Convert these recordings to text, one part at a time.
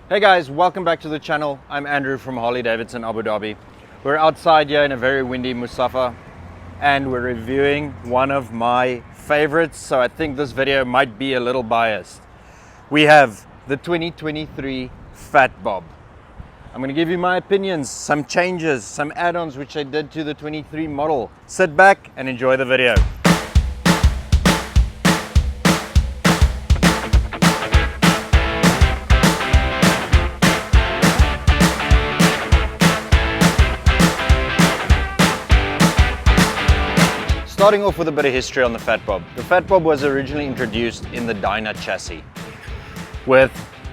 Hey guys, welcome back to the channel. I'm Andrew from Harley-Davidson Abu Dhabi. We're outside here in a very windy Mustafa and we're reviewing one of my favorites, so I think this video might be a little biased. We have the 2023 Fat Bob. I'm going to give you my opinions, some changes, some add-ons which I did to the 23 model. Sit back and enjoy the video. Starting off with a bit of history on the Fat Bob. The Fat Bob was originally introduced in the Dyna chassis with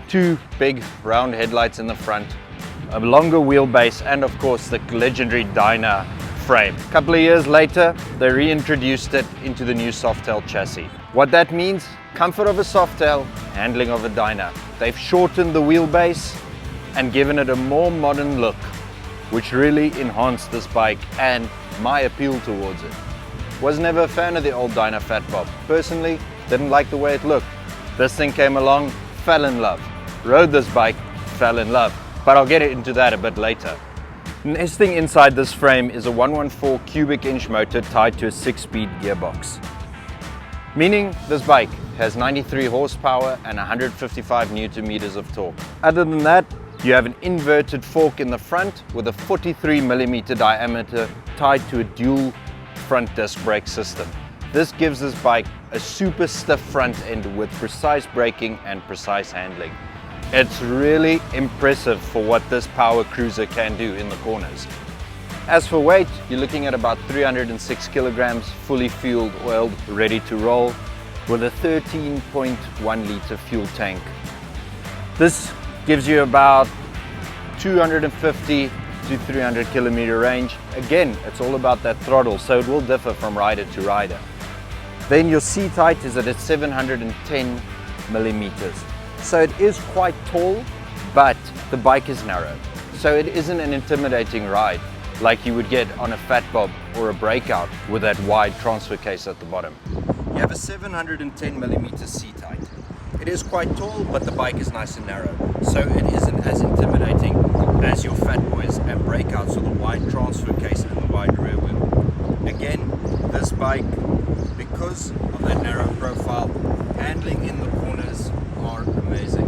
two big round headlights in the front, a longer wheelbase, and of course the legendary Dyna frame. A couple of years later, they reintroduced it into the new Softail chassis. What that means, comfort of a Softail, handling of a Dyna. They've shortened the wheelbase and given it a more modern look, which really enhanced this bike and my appeal towards it. Was never a fan of the old Dyna Fat Bob. Personally, didn't like the way it looked. This thing came along, fell in love. Rode this bike, fell in love. But I'll get into that a bit later. Next thing inside this frame is a 114 cubic inch motor tied to a 6-speed gearbox. Meaning this bike has 93 horsepower and 155 Newton meters of torque. Other than that, you have an inverted fork in the front with a 43mm diameter tied to a dual front disc brake system. This gives this bike a super stiff front end with precise braking and precise handling. It's really impressive for what this power cruiser can do in the corners. As for weight, you're looking at about 306 kilograms, fully fueled, oiled, ready to roll with a 13.1 liter fuel tank. This gives you about 250 to 300 kilometer range. Again, it's all about that throttle, so it will differ from rider to rider. Then your seat height is at 710 millimeters. So it is quite tall, but the bike is narrow. So it isn't an intimidating ride like you would get on a Fat Bob or a Breakout with that wide transfer case at the bottom. You have a 710 millimeter seat height. It is quite tall, but the bike is nice and narrow. So it isn't as intimidating as your Fat Boys and Breakouts with the wide transfer case and the wide rear wheel. Again, this bike, because of that narrow profile, handling in the corners are amazing.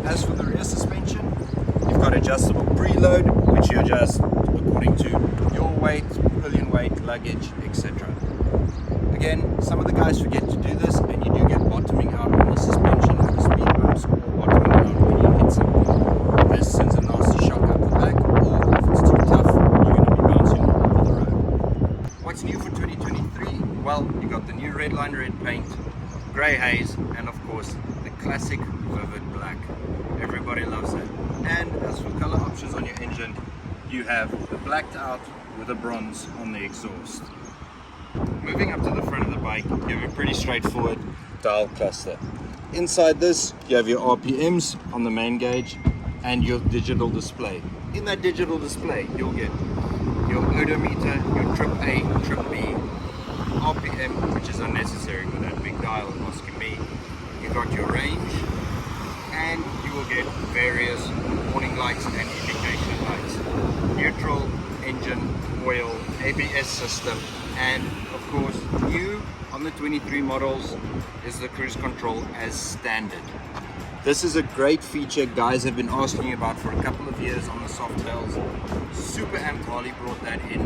As for the rear suspension, you've got adjustable preload, which you adjust according to your weight, pillion weight, luggage, etc. Again, some of the guys forget to do this, and you do get bottoming out on the suspension with the speed bumps, or bottoming out when you hit something. This sends a nasty shock up the back, or if it's too tough, you're going to be bouncing all over the road. What's new for 2023? Well, you got the new Redline red paint, grey haze, and of course the classic vivid black. Everybody loves it. And as for color options on your engine, you have the blacked out with a bronze on the exhaust. Moving up to the front of the bike, you have a pretty straightforward dial cluster. Inside this, you have your RPMs on the main gauge and your digital display. In that digital display, you'll get your odometer, your trip A, trip B, RPM, which is unnecessary with that big dial asking me. You got your range, and you will get various warning lights and indication lights. Neutral, engine, oil, ABS system, and of course new on the 23 models is the cruise control as standard. This is a great feature guys have been asking about for a couple of years on the Softails. Super Amped Harley brought that in,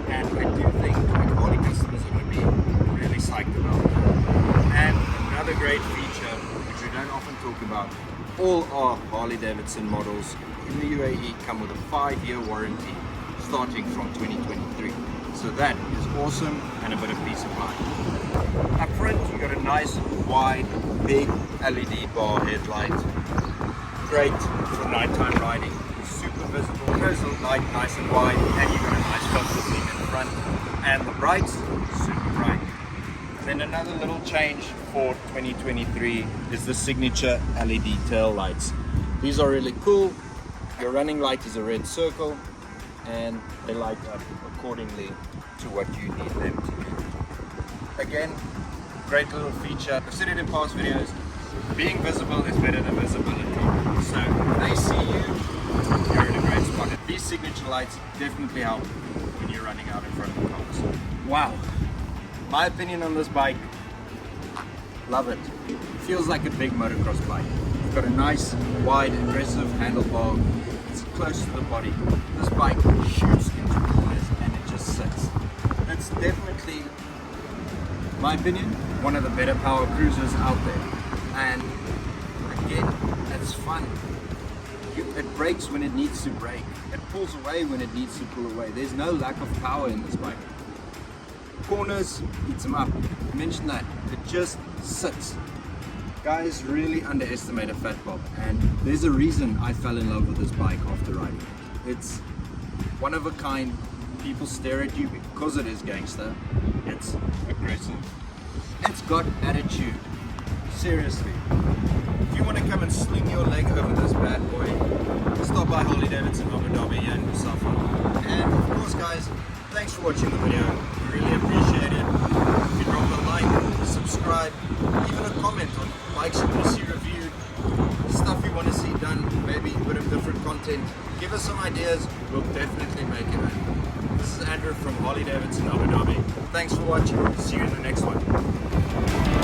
and I do think Harley customers are going to be really psyched about that. And another great feature which we don't often talk about, all our Harley-Davidson models in the UAE come with a 5-year warranty starting from 2023. So that is awesome and a bit of peace of mind. Up front, you got a nice, wide, big LED bar headlight. Great for nighttime riding. Super visible, goes light, nice and wide, and you got a nice filter beam in the front. And the brights, super bright. And then another little change for 2023 is the signature LED tail lights. These are really cool. Your running light is a red circle, and they light up accordingly to what you need them to do. Again, great little feature. I've said it in past videos, being visible is better than visibility. So they signature lights definitely help when you're running out in front of cars. Wow. My opinion on this bike, love it. Feels like a big motocross bike. It's got a nice, wide, aggressive handlebar. It's close to the body. This bike shoots into corners and it just sits. It's definitely, my opinion, one of the better power cruisers out there. And again, it's fun. It brakes when it needs to brake. It pulls away when it needs to pull away. There's no lack of power in this bike. Corners, eats them up. I mentioned that. It just sits. Guys really underestimate a Fat Bob, and there's a reason I fell in love with this bike after riding it. It's one of a kind. People stare at you because it is gangster. It's aggressive. It's got attitude. Seriously. If you want to come and sling your leg over this bad boy, stop by Harley-Davidson Abu Dhabi and yourself on. And of course guys, thanks for watching the video. I really appreciate it. If you drop a like, subscribe, even a comment on bikes you want to see reviewed, stuff you want to see done, maybe a bit of different content. Give us some ideas, we'll definitely make it happen. This is Andrew from Harley-Davidson Abu Dhabi. Thanks for watching. See you in the next one.